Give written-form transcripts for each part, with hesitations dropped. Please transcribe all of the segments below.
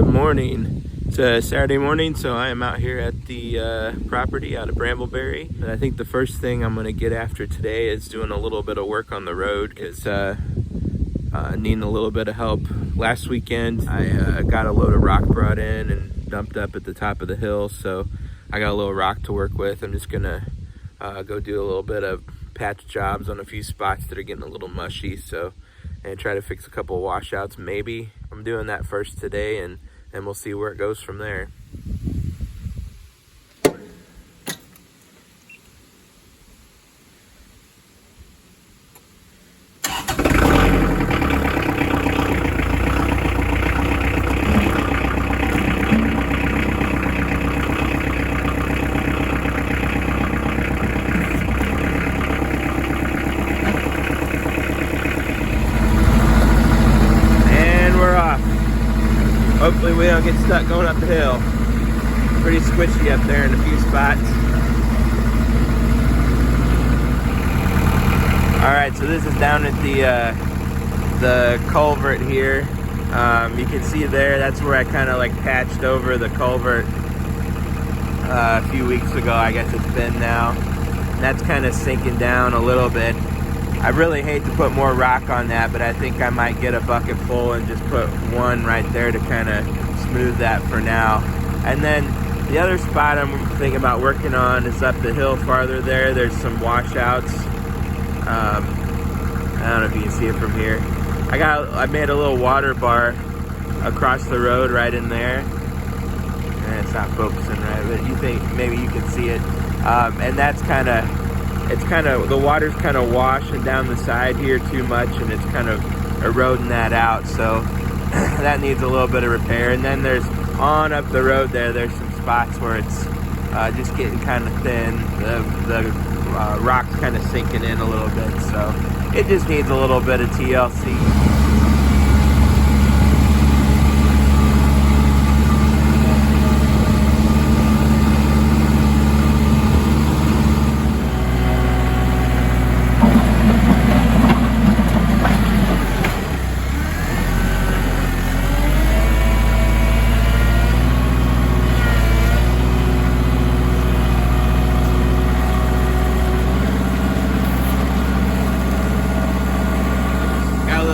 Good morning. It's a Saturday morning, so I am out here at the property out of Brambleberry. And I think the first thing I'm going to get after today is doing a little bit of work on the road because needing a little bit of help. Last weekend, I got a load of rock brought in and dumped up at the top of the hill, so I got a little rock to work with. I'm just going to go do a little bit of patch jobs on a few spots that are getting a little mushy, and try to fix a couple of washouts maybe. I'm doing that first today, and we'll see where it goes from there. Hopefully we don't get stuck going up the hill. Pretty squishy up there in a few spots. Alright, so this is down at the culvert here. You can see there, that's where I kind of like patched over the culvert a few weeks ago, I guess it's been now. And that's kind of sinking down a little bit. I really hate to put more rock on that, but I think I might get a bucket full and just put one right there to kind of smooth that for now. And then the other spot I'm thinking about working on is up the hill farther there. There's some washouts. I don't know if you can see it from here. I made a little water bar across the road right in there. And it's not focusing right, but you think maybe you can see it. And that's the water's kind of washing down the side here too much, and it's kind of eroding that out, so that needs a little bit of repair. And then there's on up the road there's some spots where it's just getting kind of thin. The rock's kind of sinking in a little bit, so it just needs a little bit of TLC.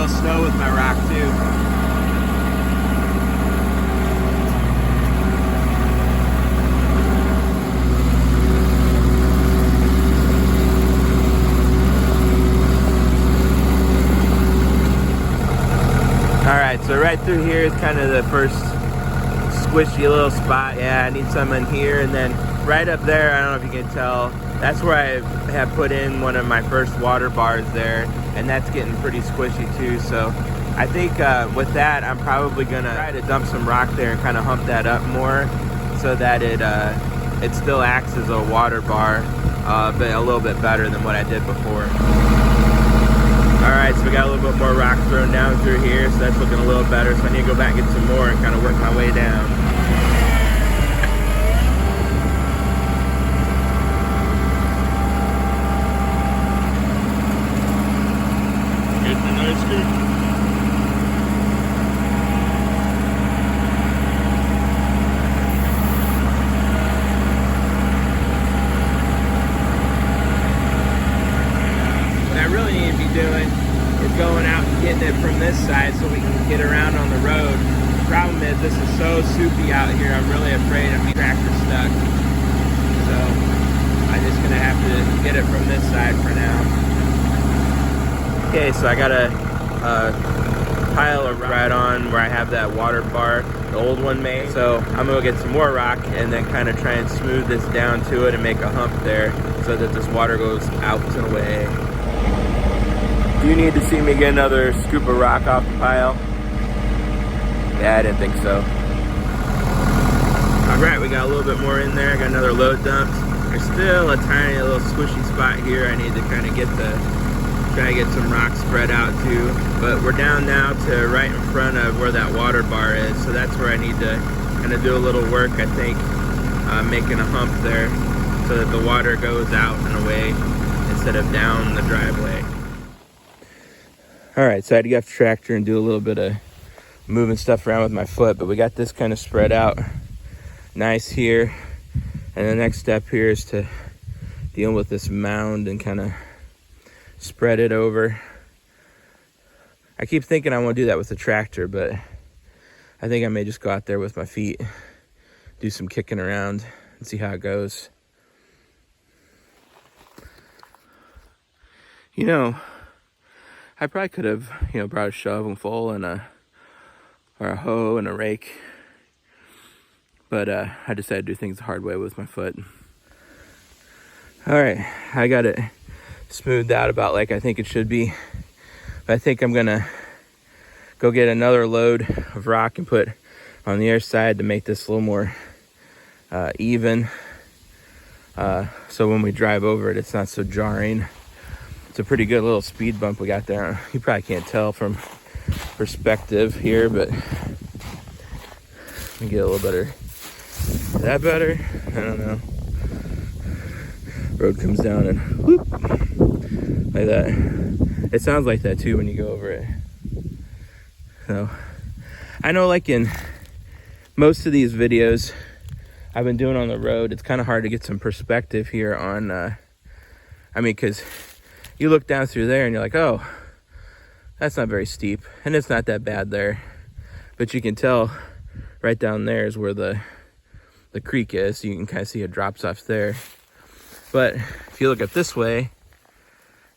Snow with my rock too. Alright, so right through here is kind of the first squishy little spot. Yeah, I need some in here, and then right up there, I don't know if you can tell, that's where I have put in one of my first water bars there, and that's getting pretty squishy too. So I think with that, I'm probably gonna try to dump some rock there and kind of hump that up more so that it still acts as a water bar, but a little bit better than what I did before. Alright, so we got a little bit more rock thrown down through here, so that's looking a little better. So I need to go back and get some more and kind of work my way down. Doing is going out and getting it from this side so we can get around on the road. The problem is this is so soupy out here, I'm really afraid I'm getting tractor stuck. So I'm just gonna have to get it from this side for now. Okay, so I got a pile of rock right on where I have that water bar, the old one made. So I'm gonna get some more rock and then kind of try and smooth this down to it and make a hump there so that this water goes out and away. Do you need to see me get another scoop of rock off the pile? Yeah, I didn't think so. Alright, we got a little bit more in there. I got another load dumped. There's still a tiny little squishy spot here. I need to kind of try to get some rock spread out too. But we're down now to right in front of where that water bar is. So that's where I need to kind of do a little work, I think, making a hump there so that the water goes out and away instead of down the driveway. All right, so I had to get off the tractor and do a little bit of moving stuff around with my foot, but we got this kind of spread out nice here. And the next step here is to deal with this mound and kind of spread it over. I keep thinking I want to do that with the tractor, but I think I may just go out there with my feet, do some kicking around and see how it goes. You know, I probably could have, brought a shovelful and or a hoe and a rake, but I decided to do things the hard way with my foot. All right, I got it smoothed out about like I think it should be. But I think I'm gonna go get another load of rock and put on the other side to make this a little more even. So when we drive over it, it's not so jarring. It's a pretty good little speed bump we got there. You probably can't tell from perspective here, but let me get a little better. Is that better? I don't know. Road comes down and whoop, like that. It sounds like that too when you go over it. So I know, like in most of these videos I've been doing on the road, it's kind of hard to get some perspective here on because you look down through there and you're like, oh, that's not very steep, and it's not that bad there, but you can tell right down there is where the creek is, so you can kind of see it drops off there. But if you look up this way,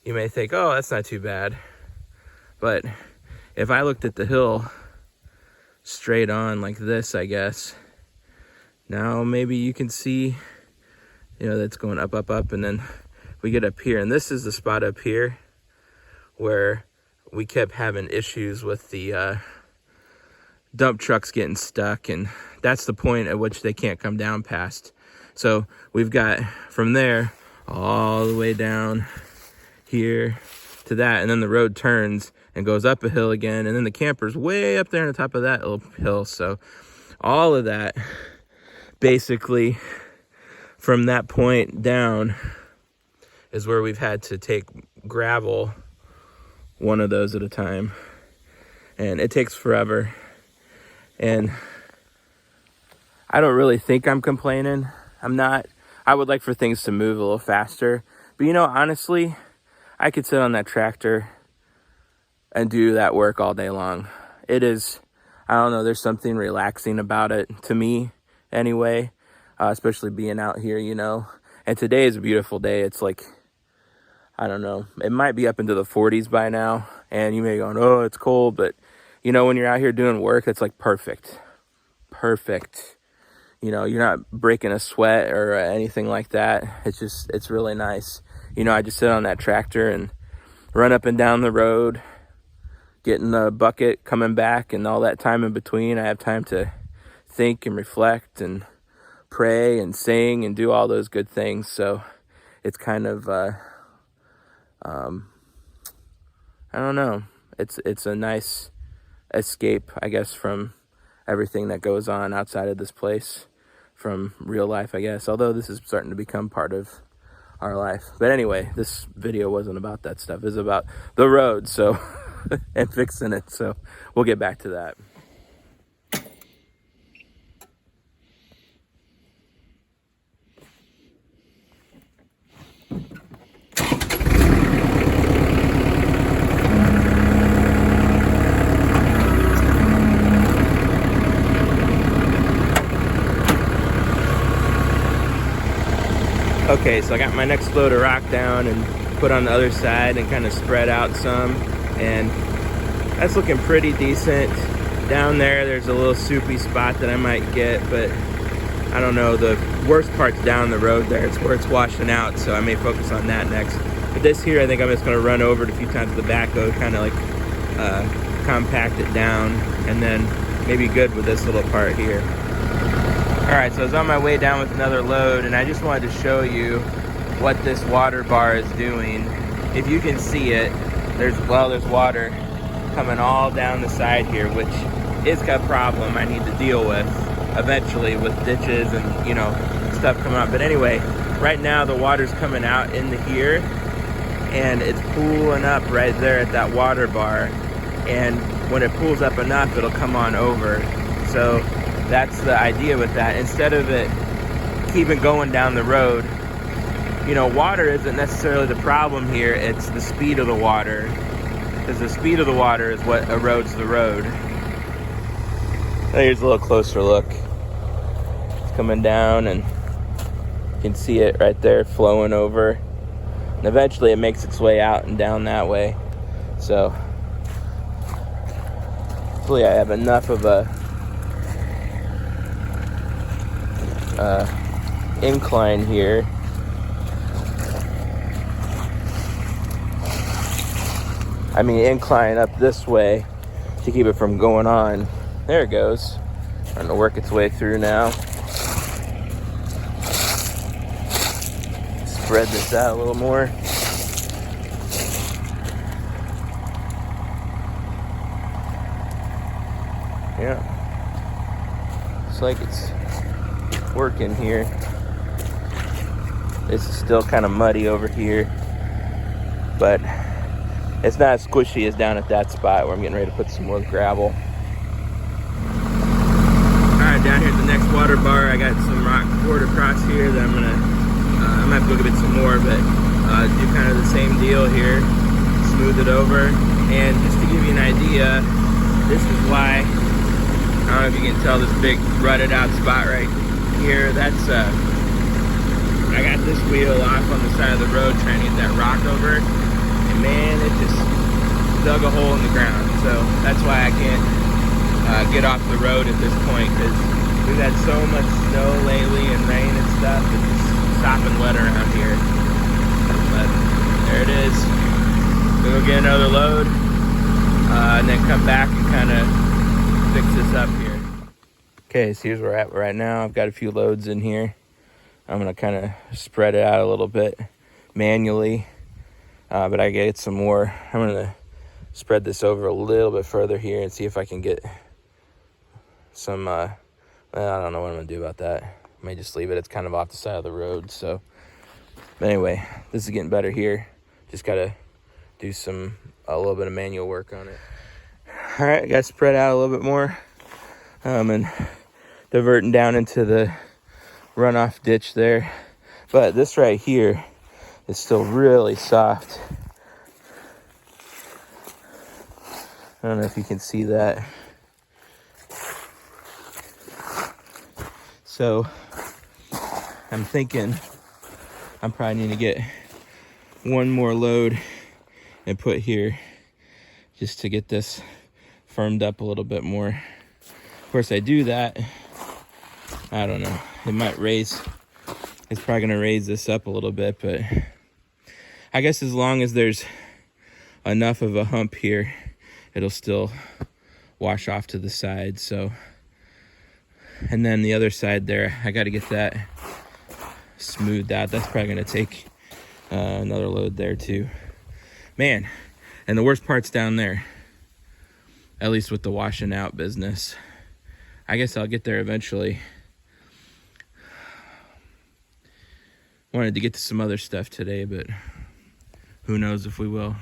you may think, oh, that's not too bad. But if I looked at the hill straight on like this, I guess, now maybe you can see, that's going up, up, up, and then we get up here, and this is the spot up here where we kept having issues with the dump trucks getting stuck, and that's the point at which they can't come down past. So we've got from there all the way down here to that, and then the road turns and goes up a hill again, and then the camper's way up there on the top of that little hill. So all of that, basically from that point down, is where we've had to take gravel one of those at a time, and it takes forever. And I don't really think I'm complaining. I'm not. I would like for things to move a little faster, but honestly, I could sit on that tractor and do that work all day long. It is, I don't know, there's something relaxing about it to me anyway, especially being out here, and today is a beautiful day. It's like, I don't know, it might be up into the 40s by now, and you may be going, oh, it's cold, but when you're out here doing work, it's like perfect. You're not breaking a sweat or anything like that. It's really nice. I just sit on that tractor and run up and down the road, getting the bucket, coming back, and all that time in between, I have time to think and reflect and pray and sing and do all those good things. So it's kind of, I don't know. It's a nice escape, I guess, from everything that goes on outside of this place, from real life, I guess, although this is starting to become part of our life. But anyway, this video wasn't about that stuff. It's about the road, so and fixing it. So we'll get back to that. Okay, so I got my next load of rock down and put on the other side and kind of spread out some, and that's looking pretty decent. Down there's a little soupy spot that I might get, but I don't know, the worst part's down the road there. It's where it's washing out, so I may focus on that next. But this here, I think I'm just gonna run over it a few times with the backhoe, kind of like compact it down, and then maybe good with this little part here. All right, so I was on my way down with another load, and I just wanted to show you what this water bar is doing. If you can see it, there's water coming all down the side here, which is a problem I need to deal with eventually with ditches and, stuff coming up. But anyway, right now the water's coming out into here, and it's pooling up right there at that water bar. And when it pulls up enough, it'll come on over. So that's the idea with that. Instead of it keeping going down the road, you know, water isn't necessarily the problem here, it's the speed of the water. Because the speed of the water is what erodes the road. Here's a little closer look. It's coming down and you can see it right there flowing over. And eventually it makes its way out and down that way. So hopefully I have enough of a incline here. I mean incline up this way to keep it from going on. There it goes. Starting to work its way through now. Spread this out a little more. Yeah. Looks like it's working here. It's still kind of muddy over here, but it's not as squishy as down at that spot where I'm getting ready to put some more gravel. Alright, down here at the next water bar, I got some rock poured across here that I'm gonna have to go get some more, but do kind of the same deal here. Smooth it over, and just to give you an idea, this is why, I don't know if you can tell this big rutted out spot right here. That's I got this wheel off on the side of the road trying to get that rock over, and man, it just dug a hole in the ground. So that's why I can't get off the road at this point, because we've had so much snow lately and rain and stuff. It's just sopping wet around here. But there it is. We'll go get another load and then come back and kind of fix this up here. Okay, so here's where we're at right now. I've got a few loads in here. I'm gonna kind of spread it out a little bit manually, but I get some more. I'm gonna spread this over a little bit further here and see if I can get some, well, I don't know what I'm gonna do about that. I may just leave it. It's kind of off the side of the road. So, but anyway, this is getting better here. Just gotta do a little bit of manual work on it. All right, I got spread out a little bit more, and diverting down into the runoff ditch there. But this right here is still really soft. I don't know if you can see that. So I'm thinking I'm probably need to get one more load and put here just to get this firmed up a little bit more. Of course, I do that, I don't know, it might raise, it's probably gonna raise this up a little bit, but I guess as long as there's enough of a hump here, it'll still wash off to the side. So, and then the other side there, I got to get that smoothed out. That's probably going to take another load there too. Man, and the worst part's down there, at least with the washing out business. I guess I'll get there eventually. Wanted to get to some other stuff today, but who knows if we will.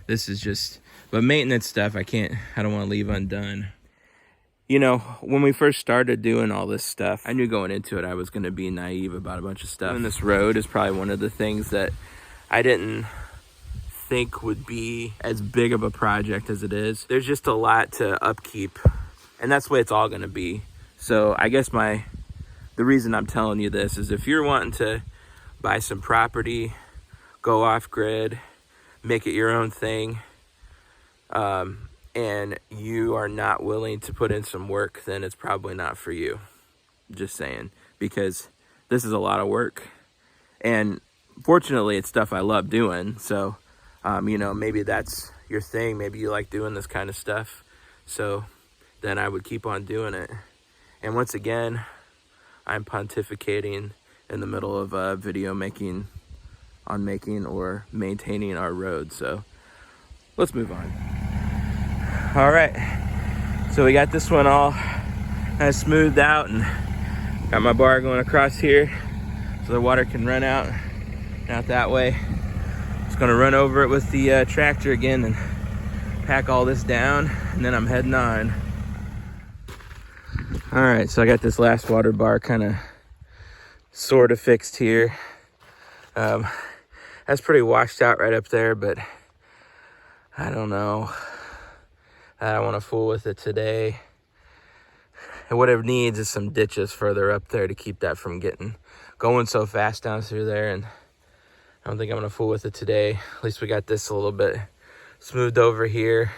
This is just, but maintenance stuff I don't want to leave undone. You know, when we first started doing all this stuff, I knew going into it I was going to be naive about a bunch of stuff. And this road is probably one of the things that I didn't think would be as big of a project as it is. There's just a lot to upkeep, and that's the way it's all going to be. So I guess the reason I'm telling you this is if you're wanting to buy some property, go off grid, make it your own thing, and you are not willing to put in some work, then it's probably not for you. Just saying, because this is a lot of work, and fortunately it's stuff I love doing. So you know, maybe that's your thing, maybe you like doing this kind of stuff, so then I would keep on doing it. And once again, I'm pontificating in the middle of video making or maintaining our road. So let's move on. All right, so we got this one all kind of smoothed out and got my bar going across here so the water can run out that way. Just gonna run over it with the tractor again and pack all this down, and then I'm heading on. All right, so I got this last water bar kind of sort of fixed here. That's pretty washed out right up there, but I don't know. I don't want to fool with it today. And what it needs is some ditches further up there to keep that from going so fast down through there. And I don't think I'm going to fool with it today. At least we got this a little bit smoothed over here.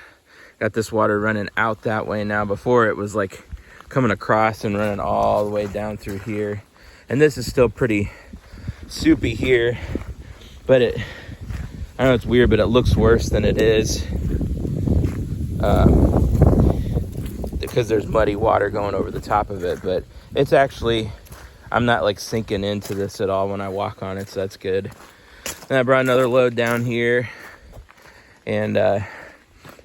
Got this water running out that way now. Before it was like coming across and running all the way down through here. And this is still pretty soupy here. But I know it's weird, but it looks worse than it is. Because there's muddy water going over the top of it. But it's actually, I'm not like sinking into this at all when I walk on it, so that's good. And I brought another load down here and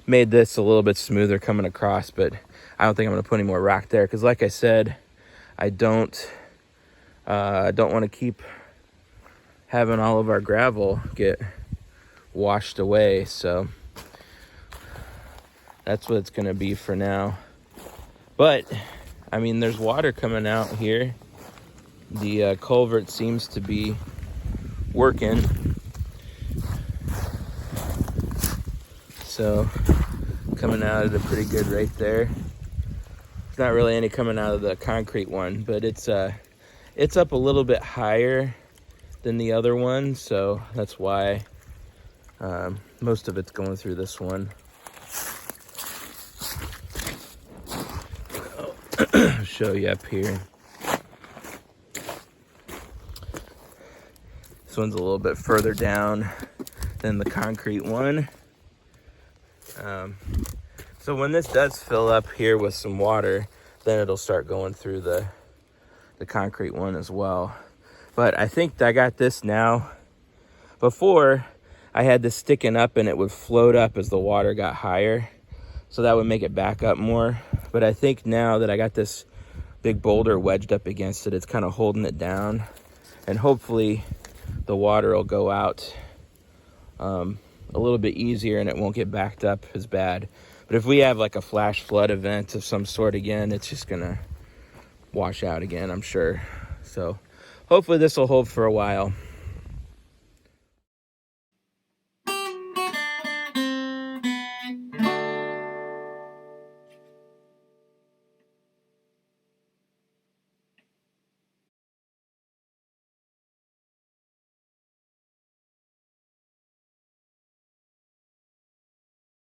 made this a little bit smoother coming across, but I don't think I'm gonna put any more rock there because like I said, I don't want to keep having all of our gravel get washed away, so that's what it's gonna be for now. But I mean, there's water coming out here. The culvert seems to be working, so coming out at a pretty good rate there. It's not really any coming out of the concrete one, but it's up a little bit higher than the other one, so that's why most of it's going through this one. I'll show you up here. This one's a little bit further down than the concrete one. So when this does fill up here with some water, then it'll start going through the concrete one as well. But I think I got this now. Before, I had this sticking up and it would float up as the water got higher. So that would make it back up more. But I think now that I got this big boulder wedged up against it, it's kind of holding it down. And hopefully the water will go out a little bit easier and it won't get backed up as bad. But if we have like a flash flood event of some sort again, it's just gonna wash out again, I'm sure. So hopefully this will hold for a while.